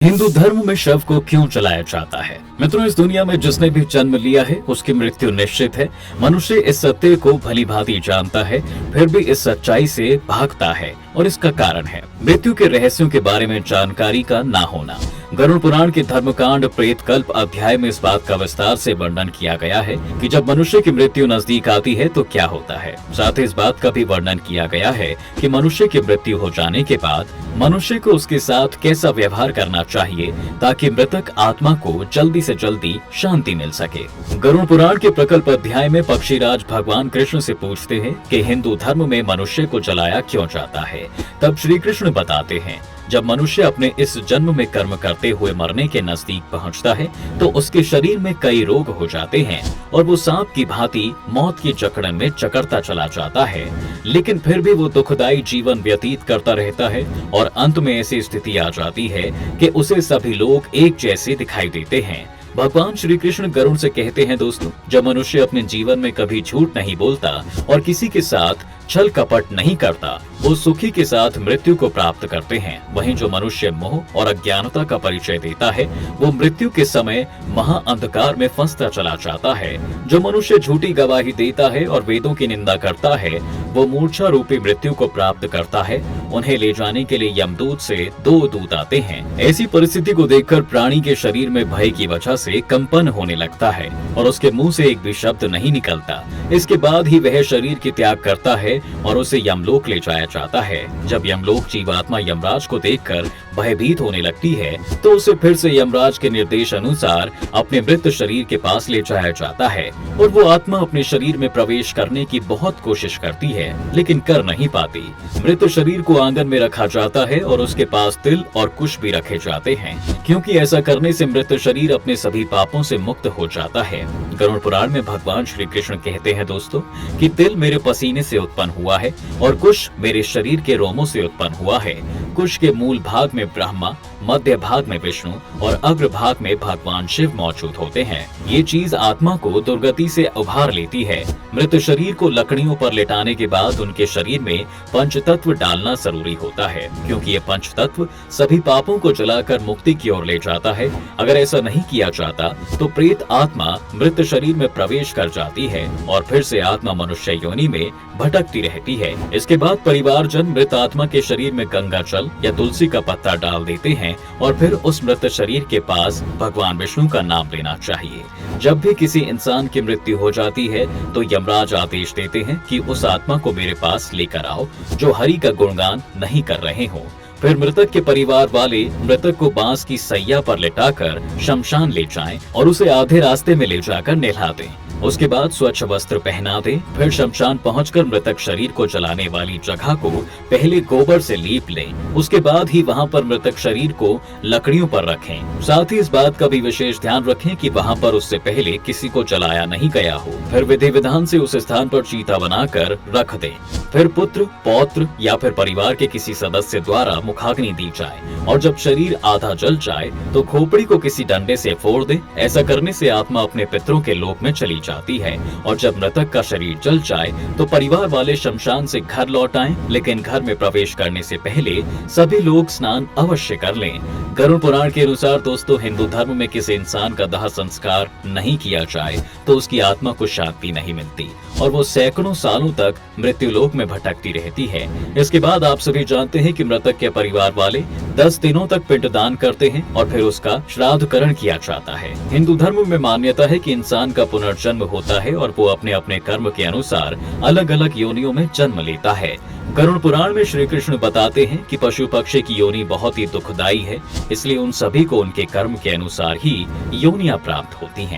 हिंदू धर्म में शव को क्यों जलाया जाता है? मित्रों, इस दुनिया में जिसने भी जन्म लिया है उसकी मृत्यु निश्चित है। मनुष्य इस सत्य को भली भांति जानता है, फिर भी इस सच्चाई से भागता है और इसका कारण है मृत्यु के रहस्यों के बारे में जानकारी का ना होना। गरुड़ पुराण के धर्मकांड प्रेत कल्प अध्याय में इस बात का विस्तार से वर्णन किया गया है कि जब मनुष्य की मृत्यु नजदीक आती है तो क्या होता है। साथ ही इस बात का भी वर्णन किया गया है कि मनुष्य की मृत्यु हो जाने के बाद मनुष्य को उसके साथ कैसा व्यवहार करना चाहिए ताकि मृतक आत्मा को जल्दी से जल्दी शांति मिल सके। गरुड़ पुराण के प्रकल्प अध्याय में पक्षीराज भगवान कृष्ण से पूछते हैं कि हिंदू धर्म में मनुष्य को जलाया क्यों जाता है। तब श्री कृष्ण बताते हैं, जब मनुष्य अपने इस जन्म में कर्म करते हुए मरने के नजदीक पहुंचता है तो उसके शरीर में कई रोग हो जाते हैं और वो सांप की भांति मौत की जकड़न में जकड़ता चला जाता है, लेकिन फिर भी वो दुखदायी जीवन व्यतीत करता रहता है और अंत में ऐसी स्थिति आ जाती है कि उसे सभी लोग एक जैसे दिखाई देते हैं। भगवान श्री कृष्ण गरुड़ से कहते हैं, दोस्तों, जब मनुष्य अपने जीवन में कभी झूठ नहीं बोलता और किसी के साथ छल कपट नहीं करता, वो सुखी के साथ मृत्यु को प्राप्त करते हैं। वहीं जो मनुष्य मोह और अज्ञानता का परिचय देता है वो मृत्यु के समय महा अंधकार में फंसता चला जाता है। जो मनुष्य झूठी गवाही देता है और वेदों की निंदा करता है वो मूर्छा रूपी मृत्यु को प्राप्त करता है। उन्हें ले जाने के लिए यमदूत से 2 दूत आते हैं। ऐसी परिस्थिति को देखकर प्राणी के शरीर में भय की वजह से कंपन होने लगता है और उसके मुंह से एक भी शब्द नहीं निकलता। इसके बाद ही वह शरीर की त्याग करता है और उसे यमलोक ले जाया जाता है। जब यमलोक जीवात्मा यमराज को देखकर भयभीत होने लगती है तो उसे फिर से यमराज के निर्देश अनुसार अपने मृत शरीर के पास ले जाया जाता है और वो आत्मा अपने शरीर में प्रवेश करने की बहुत कोशिश करती है लेकिन कर नहीं पाती। मृत शरीर को आंगन में रखा जाता है और उसके पास तिल और कुश भी रखे जाते हैं, क्योंकि ऐसा करने से मृत शरीर अपने सभी पापों से मुक्त हो जाता है। गरुड़ पुराण में भगवान श्री कृष्ण कहते हैं, दोस्तों, कि तिल मेरे पसीने से उत्पन्न हुआ है और कुश मेरे शरीर के रोमों से उत्पन्न हुआ है। कुश के मूल भाग में ब्रह्मा, मध्य भाग में विष्णु और अग्र भाग में भगवान शिव मौजूद होते हैं। ये चीज आत्मा को दुर्गति से उभार लेती है। मृत शरीर को लकड़ियों पर लेटाने के बाद उनके शरीर में पंचतत्व डालना जरूरी होता है, क्योंकि ये पंचतत्व सभी पापों को जलाकर मुक्ति की ओर ले जाता है। अगर ऐसा नहीं किया जाता तो प्रेत आत्मा मृत शरीर में प्रवेश कर जाती है और फिर से आत्मा मनुष्य योनि में भटकती रहती है। इसके बाद परिवारजन मृत आत्मा के शरीर में गंगा जल या तुलसी का पत्ता डाल देते हैं और फिर उस मृत शरीर के पास भगवान विष्णु का नाम लेना चाहिए। जब भी किसी इंसान की मृत्यु हो जाती है तो यमराज आदेश देते हैं कि उस आत्मा को मेरे पास लेकर आओ जो हरि का गुणगान नहीं कर रहे हो। फिर मृतक के परिवार वाले मृतक को बांस की सैया पर लिटाकर शमशान ले जाएं और उसे आधे रास्ते में ले जाकर नहला दें। उसके बाद स्वच्छ वस्त्र पहना दें। फिर शमशान पहुंचकर मृतक शरीर को जलाने वाली जगह को पहले गोबर से लीप लें। उसके बाद ही वहां पर मृतक शरीर को लकड़ियों पर रखें। साथ ही इस बात का भी विशेष ध्यान रखें कि वहां पर उससे पहले किसी को जलाया नहीं गया हो। फिर विधि विधान से उस स्थान पर चीता बनाकर रख दें। फिर पुत्र, पौत्र या फिर परिवार के किसी सदस्य द्वारा मुखाग्नि दी जाए और जब शरीर आधा जल जाए तो खोपड़ी को किसी डंडे से फोड़ दे। ऐसा करने से आत्मा अपने पितरों के लोक में चली जाती है और जब मृतक का शरीर जल जाए तो परिवार वाले शमशान से घर लौट आएं, लेकिन घर में प्रवेश करने से पहले सभी लोग स्नान अवश्य कर लें। गरुड़ पुराण के अनुसार, दोस्तों, हिंदू धर्म में किसी इंसान का दाह संस्कार नहीं किया जाए तो उसकी आत्मा को शांति नहीं मिलती और वो सैकड़ों सालों तक मृत्यु लोक में भटकती रहती है। इसके बाद आप सभी जानते हैं कि मृतक के परिवार वाले 10 दिनों तक पिंडदान करते हैं और फिर उसका श्राद्धकरण किया जाता है। हिंदू धर्म में मान्यता है कि इंसान का पुनर्जन्म होता है और वो अपने अपने कर्म के अनुसार अलग अलग योनियों में जन्म लेता है। गरुड़ पुराण में श्री कृष्ण बताते हैं कि पशु पक्षी की योनि बहुत ही दुखदायी है, इसलिए उन सभी को उनके कर्म के अनुसार ही योनियां प्राप्त होती हैं।